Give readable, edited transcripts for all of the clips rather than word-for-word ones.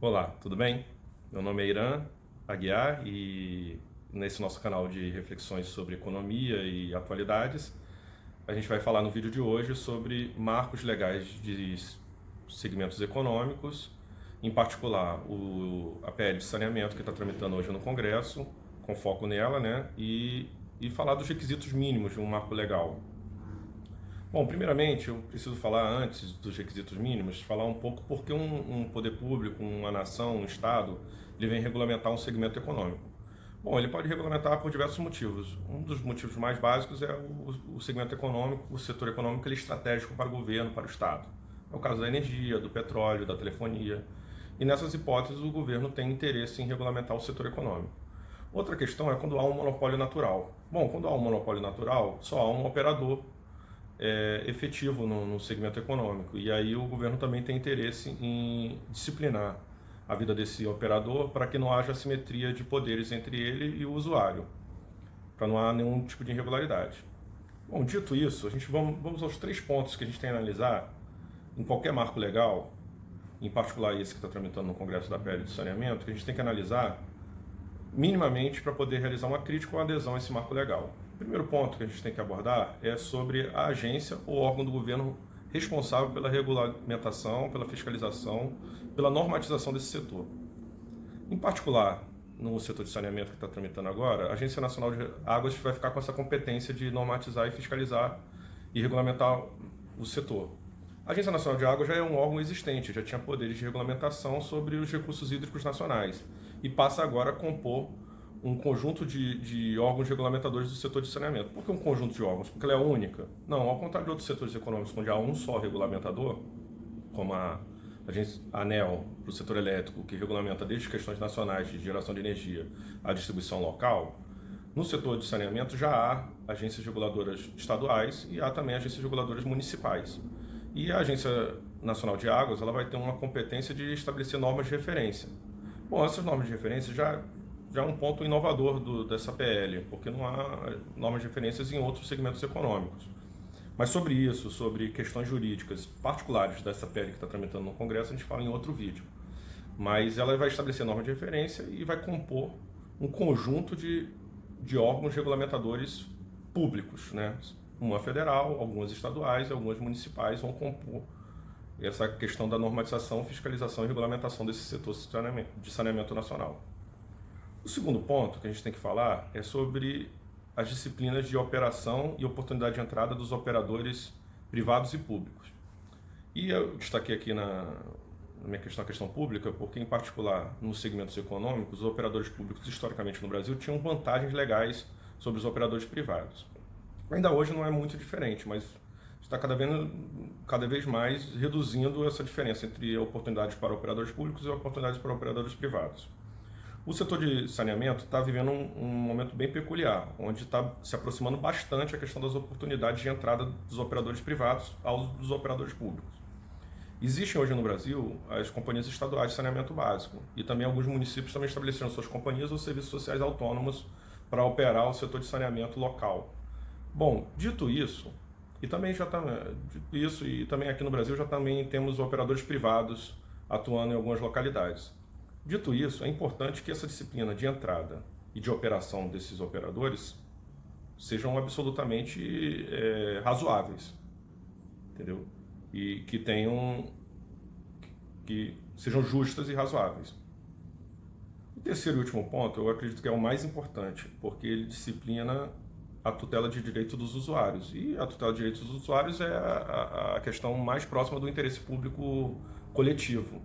Olá, tudo bem? Meu nome é Irã Aguiar e nesse nosso canal de reflexões sobre economia e atualidades, a gente vai falar no vídeo de hoje sobre marcos legais de segmentos econômicos, em particular a PL de saneamento que está tramitando hoje no Congresso, com foco nela, né? E falar dos requisitos mínimos de um marco legal. Bom, primeiramente, eu preciso falar, antes dos requisitos mínimos, falar um pouco porque um poder público, uma nação, um Estado, ele vem regulamentar um segmento econômico. Bom, ele pode regulamentar por diversos motivos. Um dos motivos mais básicos é o segmento econômico, o setor econômico, ele é estratégico para o governo, para o Estado. É o caso da energia, do petróleo, da telefonia. E nessas hipóteses, o governo tem interesse em regulamentar o setor econômico. Outra questão é quando há um monopólio natural. Bom, quando há um monopólio natural, só há um operador efetivo no segmento econômico. E aí o governo também tem interesse em disciplinar a vida desse operador para que não haja assimetria de poderes entre ele e o usuário, para não haver nenhum tipo de irregularidade. Bom, dito isso, vamos aos 3 pontos que a gente tem que analisar em qualquer marco legal, em particular esse que está tramitando no Congresso da PL de saneamento, que a gente tem que analisar minimamente para poder realizar uma crítica ou adesão a esse marco legal. O primeiro ponto que a gente tem que abordar é sobre a agência ou órgão do governo responsável pela regulamentação, pela fiscalização, pela normatização desse setor. Em particular, no setor de saneamento que está tramitando agora, a Agência Nacional de Águas vai ficar com essa competência de normatizar e fiscalizar e regulamentar o setor. A Agência Nacional de Águas já é um órgão existente, já tinha poderes de regulamentação sobre os recursos hídricos nacionais e passa agora a compor um conjunto de órgãos regulamentadores do setor de saneamento. Por que um conjunto de órgãos? Porque ela é única? Não, ao contrário de outros setores econômicos onde há um só regulamentador, como a ANEEL para o setor elétrico, que regulamenta desde questões nacionais de geração de energia à distribuição local, no setor de saneamento já há agências reguladoras estaduais e há também agências reguladoras municipais. E a Agência Nacional de Águas ela vai ter uma competência de estabelecer normas de referência. Bom, essas normas de referência já é um ponto inovador dessa PL, porque não há normas de referências em outros segmentos econômicos. Mas sobre isso, sobre questões jurídicas particulares dessa PL que está tramitando no Congresso, a gente fala em outro vídeo. Mas ela vai estabelecer normas de referência e vai compor um conjunto de órgãos regulamentadores públicos, né? Uma federal, algumas estaduais e algumas municipais vão compor essa questão da normatização, fiscalização e regulamentação desse setor de saneamento nacional. O segundo ponto que a gente tem que falar é sobre as disciplinas de operação e oportunidade de entrada dos operadores privados e públicos. E eu destaquei aqui na minha questão, a questão pública, porque em particular nos segmentos econômicos, os operadores públicos historicamente no Brasil tinham vantagens legais sobre os operadores privados. Ainda hoje não é muito diferente, mas está cada vez mais reduzindo essa diferença entre oportunidades para operadores públicos e oportunidades para operadores privados. O setor de saneamento está vivendo um momento bem peculiar, onde está se aproximando bastante a questão das oportunidades de entrada dos operadores privados aos dos operadores públicos. Existem hoje no Brasil as companhias estaduais de saneamento básico e também alguns municípios também estabeleceram suas companhias ou serviços sociais autônomos para operar o setor de saneamento local. Bom, dito isso, e também aqui no Brasil já também temos operadores privados atuando em algumas localidades. Dito isso, é importante que essa disciplina de entrada e de operação desses operadores sejam absolutamente razoáveis, entendeu? E que sejam justas e razoáveis. O terceiro e último ponto, eu acredito que é o mais importante, porque ele disciplina a tutela de direito dos usuários. E a tutela de direitos dos usuários é a questão mais próxima do interesse público coletivo.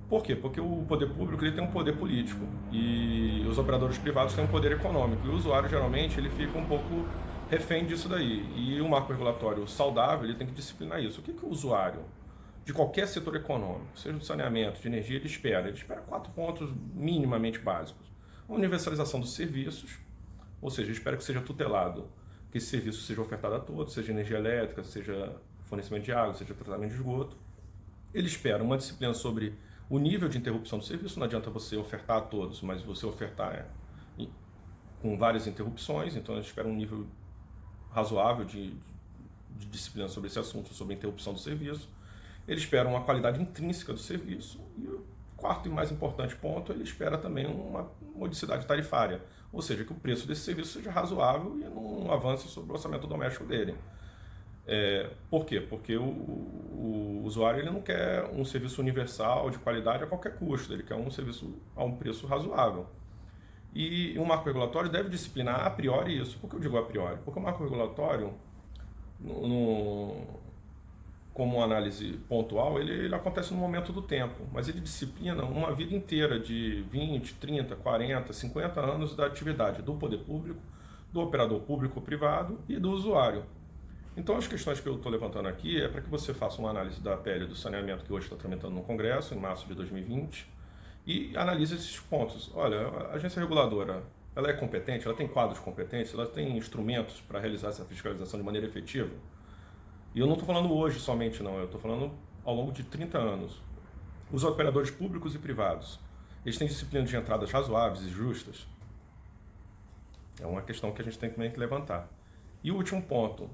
Por quê? Porque o poder público ele tem um poder político e os operadores privados têm um poder econômico. E o usuário, geralmente, ele fica um pouco refém disso daí. E o marco regulatório saudável ele tem que disciplinar isso. O que o usuário de qualquer setor econômico, seja do saneamento, de energia, ele espera? Ele espera 4 pontos minimamente básicos. A universalização dos serviços, ou seja, ele espera que seja tutelado, que esse serviço seja ofertado a todos, seja energia elétrica, seja fornecimento de água, seja tratamento de esgoto. Ele espera uma disciplina sobre o nível de interrupção do serviço. Não adianta você ofertar a todos, mas você ofertar com várias interrupções. Então, a gente espera um nível razoável de disciplina sobre esse assunto, sobre a interrupção do serviço. Ele espera uma qualidade intrínseca do serviço. E quarto e mais importante ponto, ele espera também uma modicidade tarifária, ou seja, que o preço desse serviço seja razoável e não avance sobre o orçamento doméstico dele. Por quê? Porque o usuário ele não quer um serviço universal de qualidade a qualquer custo, ele quer um serviço a um preço razoável. E um marco regulatório deve disciplinar a priori isso. Por que eu digo a priori? Porque o marco regulatório, como uma análise pontual, ele acontece no momento do tempo, mas ele disciplina uma vida inteira de 20, 30, 40, 50 anos da atividade do poder público, do operador público ou privado e do usuário. Então, as questões que eu estou levantando aqui é para que você faça uma análise da PL do saneamento que hoje está tramitando no Congresso, em março de 2020, e analise esses pontos. Olha, a agência reguladora, ela é competente, ela tem quadros competentes, ela tem instrumentos para realizar essa fiscalização de maneira efetiva. E eu não estou falando hoje somente, não, eu estou falando ao longo de 30 anos. Os operadores públicos e privados, eles têm disciplina de entradas razoáveis e justas? É uma questão que a gente tem também que levantar. E o último ponto,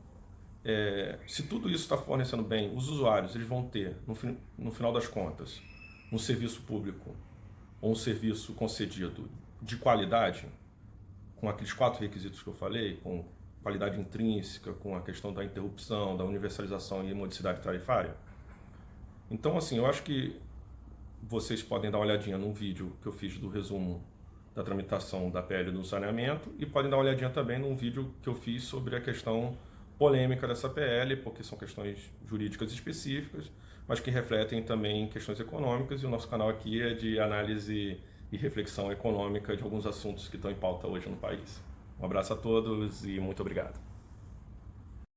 se tudo isso está fornecendo bem, os usuários eles vão ter, no final das contas, um serviço público ou um serviço concedido de qualidade, com aqueles 4 requisitos que eu falei, com qualidade intrínseca, com a questão da interrupção, da universalização e modicidade tarifária. Então, assim, eu acho que vocês podem dar uma olhadinha num vídeo que eu fiz do resumo da tramitação da PL do saneamento e podem dar uma olhadinha também num vídeo que eu fiz sobre a questão polêmica dessa PL, porque são questões jurídicas específicas, mas que refletem também questões econômicas, e o nosso canal aqui é de análise e reflexão econômica de alguns assuntos que estão em pauta hoje no país. Um abraço a todos e muito obrigado.